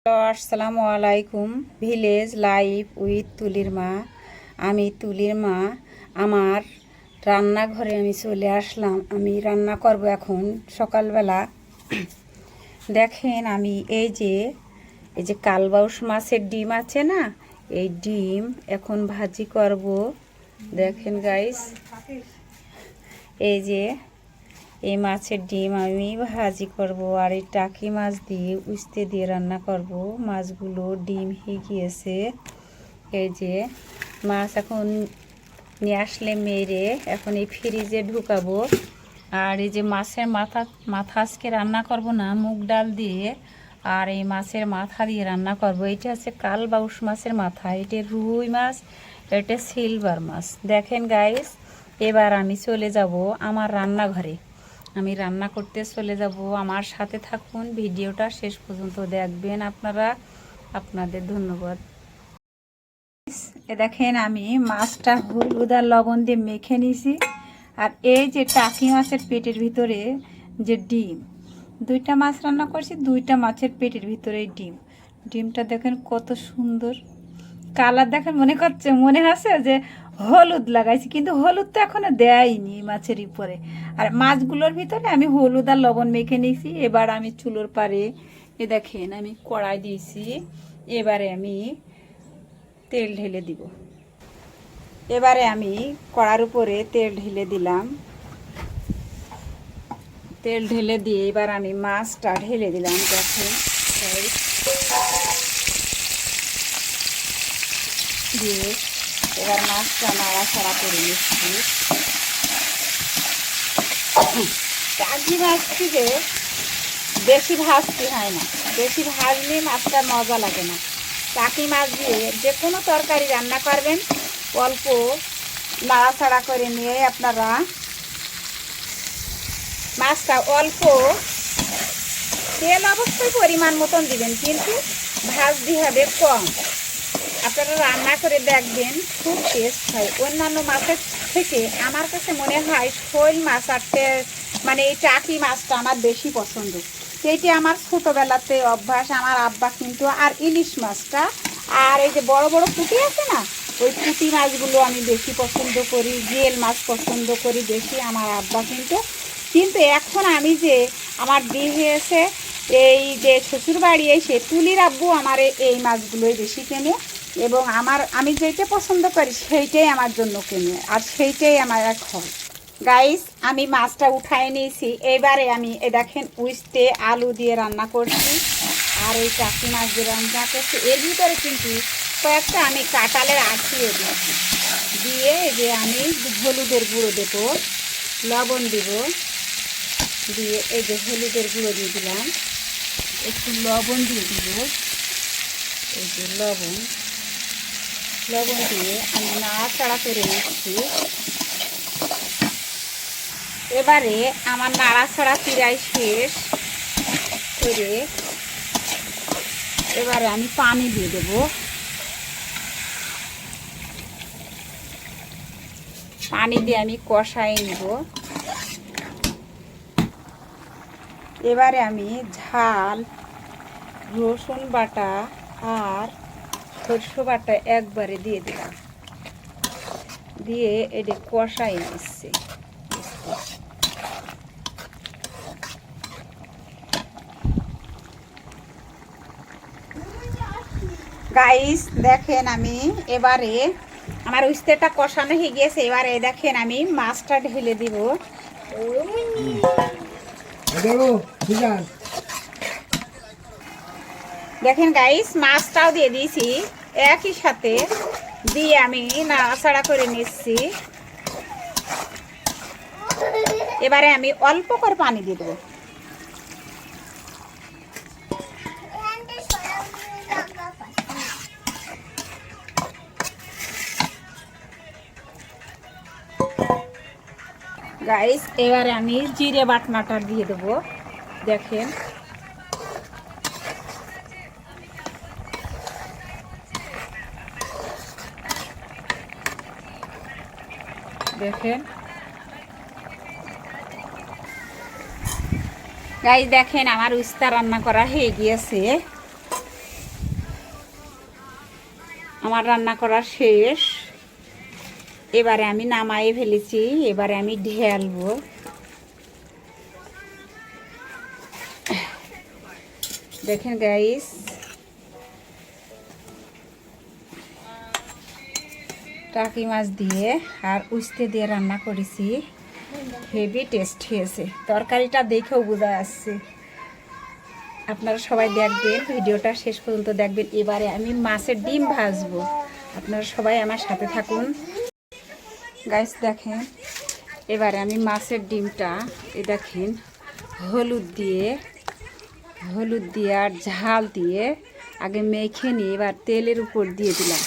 আসসালামু আলাইকুম। Village life with তুলির মা। আমি তুলির মা। আমার রান্নাঘরে আমি চলে আসলাম। আমি রান্না করব এখন সকালবেলা। দেখেন আমি এই যে কালবাউস মাছের ডিম আছে না, এই ডিম এখন ভাজি করব। দেখেন গাইস, এই মাছের ডিম আমি ভাজি করব, আর এই টাকি মাছ দিয়ে উস্তে দিয়ে রান্না করব। মাছগুলো ডিম হয়ে গিয়েছে। এই যে মাছ এখন নিয়ে আসলে মেরে এখন এই ফ্রিজে ঢুকাবো। আর এই যে মাছের মাথা আজকে রান্না করব না, মুগ ডাল দিয়ে আর এই মাছের মাথা দিয়ে রান্না করব। এটা হচ্ছে কালবাউস মাছের মাথা, এটা রুই মাছ, এটা সিলভার মাছ। দেখেন গাইস, এবার আমি চলে যাব আমার রান্নাঘরে। আমি রান্না করতে চলে যাব। আমার সাথে থাকুন, ভিডিওটা শেষ পর্যন্ত দেখবেন আপনারা। আপনাদের ধন্যবাদ। দেখেন আমি মাছটা হলুদ আর লবণ দিয়ে মেখে নিয়েছি। আর এই যে টাকি মাছের পেটের ভিতরে যে ডিম, দুইটা মাছ রান্না করছি, দুইটা মাছের পেটের ভিতরে ডিমটা দেখেন কত সুন্দর কালার। দেখেন মনে হচ্ছে যে হলুদ লাগাইছি, কিন্তু হলুদ তো এখনো দেয়নি মাছের উপরে। আর মাছগুলোর ভিতরে আমি হলুদ আর লবণ মেখে নিয়েছি। এবার আমি চুলোর পারে দেখেন আমি কড়াই দিয়েছি। এবারে আমি তেল ঢেলে দিব। এবারে আমি কড়ার উপরে তেল ঢেলে দিলাম। তেল ঢেলে দিয়ে এবার আমি মাছটা ঢেলে দিলাম। দেখেন দিয়ে এবার মাছটা নাড়াচাড়া করে নিচ্ছি। টাকি মাছ থেকে বেশি ভাজতে হয় না, বেশি ভাজলে মাছটার মজা লাগে না। টাকি মাছ দিয়ে যে কোনো তরকারি রান্না করবেন, অল্প নাড়াচাড়া করে নিয়ে আপনারা মাছটা অল্প তেল অবশ্যই পরিমাণ মতন দিবেন, কিন্তু ভাজতে হবে কম। আপনারা রান্না করে দেখবেন, খুব টেস্ট হয়। অন্যান্য মাছের থেকে আমার কাছে মনে হয় শোল মাছ আর মানে এই টাকি মাছটা আমার বেশি পছন্দ। সেইটি আমার ছোটোবেলাতে অভ্যাস। আমার আব্বা কিন্তু আর ইলিশ মাছটা আর এই যে বড় বড় পুঁটি আছে না, ওই পুঁটি মাছগুলো আমি বেশি পছন্দ করি, জিয়েল মাছ পছন্দ করি বেশি আমার আব্বা। কিন্তু এখন আমি যে আমার বিয়ে হয়েছে, এই যে শ্বশুরবাড়ি এসে তুলির আব্বু আমার এই মাছগুলোই বেশি কেনে, এবং আমি যেটা পছন্দ করি সেইটাই আমার জন্য কেনে, আর সেইটাই আমার এক হয়। গাইস, আমি মাছটা উঠায় নিয়েছি। এবারে আমি দেখেন উস্তে আলু দিয়ে রান্না করছি, আর এই টাকি মাছ দিয়ে রান্না করছি। এর ভিতরে কিন্তু কয়েকটা আমি কাঁঠালের আঁটিয়ে দিয়েছি। দিয়ে যে আমি হলুদের গুঁড়ো দেবো, লবণ দিব, দিয়ে এই যে হলুদের গুঁড়ো দিয়ে দিলাম, একটু লবণ দিয়ে দিব। এই যে লবণ দিয়ে আমি নাড়াচাড়া করে নিচ্ছি। এবারে আমার নাড়াচাড়া প্রায় শেষ করে এবারে আমি পানি দিয়ে দেব। পানি দিয়ে আমি কষাই নিব। এবারে আমি ঝাল, রসুন বাটা আর সরষে বাটা একবারে দিয়ে দিলাম, দিয়ে এটা কষাই নিচ্ছি। গাইস দেখেন, আমি এবারে আমার উস্তেটা কষানো হয়ে গিয়েছে। এবারে দেখেন আমি মাছটা ঢেলে দিব। দেখেন গাইস, মাছটাও দিয়ে দিয়েছি একই সাথে, দিয়ে আমি নাড়াচাড়া করে নিচ্ছি। এবারে আমি অল্প করে পানি দিয়ে দেবো। গাইস, এবারে আমি জিরে বাটনাটা দিয়ে দেবো। দেখেন গাইস, দেখেন আমার উস্তা রান্না করা হয়ে গিয়েছে। আমার রান্না করা শেষ। এবারে আমি নামায়ে ফেলেছি, এবারে আমি ঢেলবো। দেখেন গাইস, টাকি মাছ দিয়ে আর উস্তে দিয়ে রান্না করেছি, হেভি টেস্ট হয়েছে। তরকারিটা দেখেও বোঝা যাচ্ছে। আপনারা সবাই দেখবেন, ভিডিওটা শেষ পর্যন্ত দেখবেন। এবারে আমি মাছের ডিম ভাজবো, আপনারা সবাই আমার সাথে থাকুন। গাইস দেখেন, এবারে আমি মাছের ডিমটা দেখেন হলুদ দিয়ে আর ঝাল দিয়ে আগে মেখে নিয়ে এবার তেলের উপর দিয়ে দিলাম।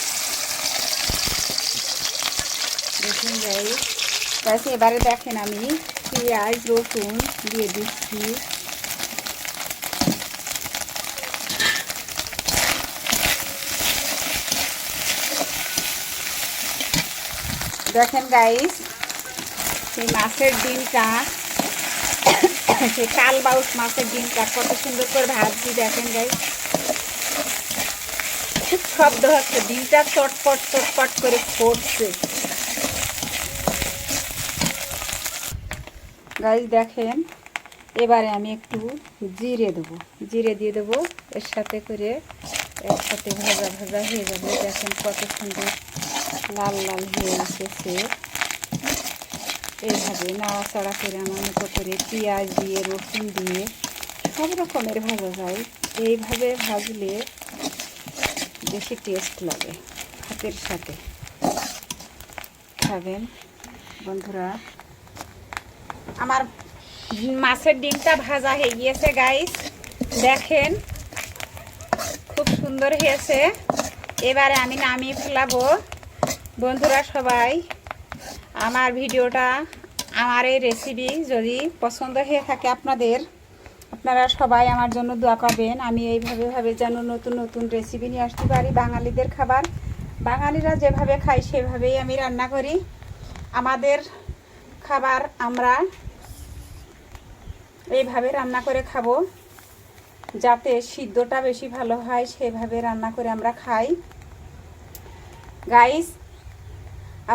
দেখুন গাইস, এবারে দেখেন আমি পেঁয়াজ রসুন দিয়ে দিচ্ছি। দেখেন গাইস, সেই মাছের ডিমটা, সেই কালবাউস মাছের ডিমটা কত সুন্দর করে ভাজছি। দেখেন গাইস, খুব শব্দ হচ্ছে, ডিমটা চটপট চটপট করে ফুটছে। গাইস দেখেন, এবারে আমি একটু জিরে দেবো, জিরে দিয়ে দেবো এর সাথে করে, একসাথে ভাজা ভাজা হয়ে যাবে। দেখেন কত সুন্দর লাল লাল হয়ে এসেছে। এইভাবে নাড়াচাড়া করে আমার মতো করে পেঁয়াজ দিয়ে রসুন দিয়ে সব রকমের ভাজা যায়। এইভাবে ভাজলে বেশি টেস্ট লাগে, ভাতের সাথে খাবেন বন্ধুরা। আমার মাছের ডিমটা ভাজা হয়ে গিয়েছে গাইস, দেখেন খুব সুন্দর হয়েছে। এবারে আমি নামিয়ে ফেলাবো। বন্ধুরা সবাই, আমার ভিডিওটা, আমার এই রেসিপি যদি পছন্দ হয়ে থাকে আপনারা সবাই আমার জন্য দোয়া করবেন। আমি এইভাবে যেন নতুন নতুন রেসিপি নিয়ে আসতে পারি। বাঙালিদের খাবার, বাঙালিরা যেভাবে খায় সেভাবেই আমি রান্না করি। আমাদের খাবার আমরা এইভাবে রান্না করে খাবো, যাতে সিদ্ধটা বেশি ভালো হয় সেভাবে রান্না করে আমরা খাই। গাইস,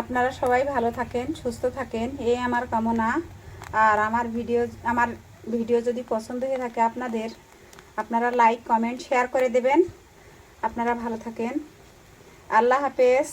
আপনারা সবাই ভালো থাকেন, সুস্থ থাকেন, এই আমার কামনা। আর আমার ভিডিও যদি পছন্দ হয়ে থাকে আপনারা লাইক কমেন্ট শেয়ার করে দেবেন। আপনারা ভালো থাকেন। আল্লাহ হাফেজ।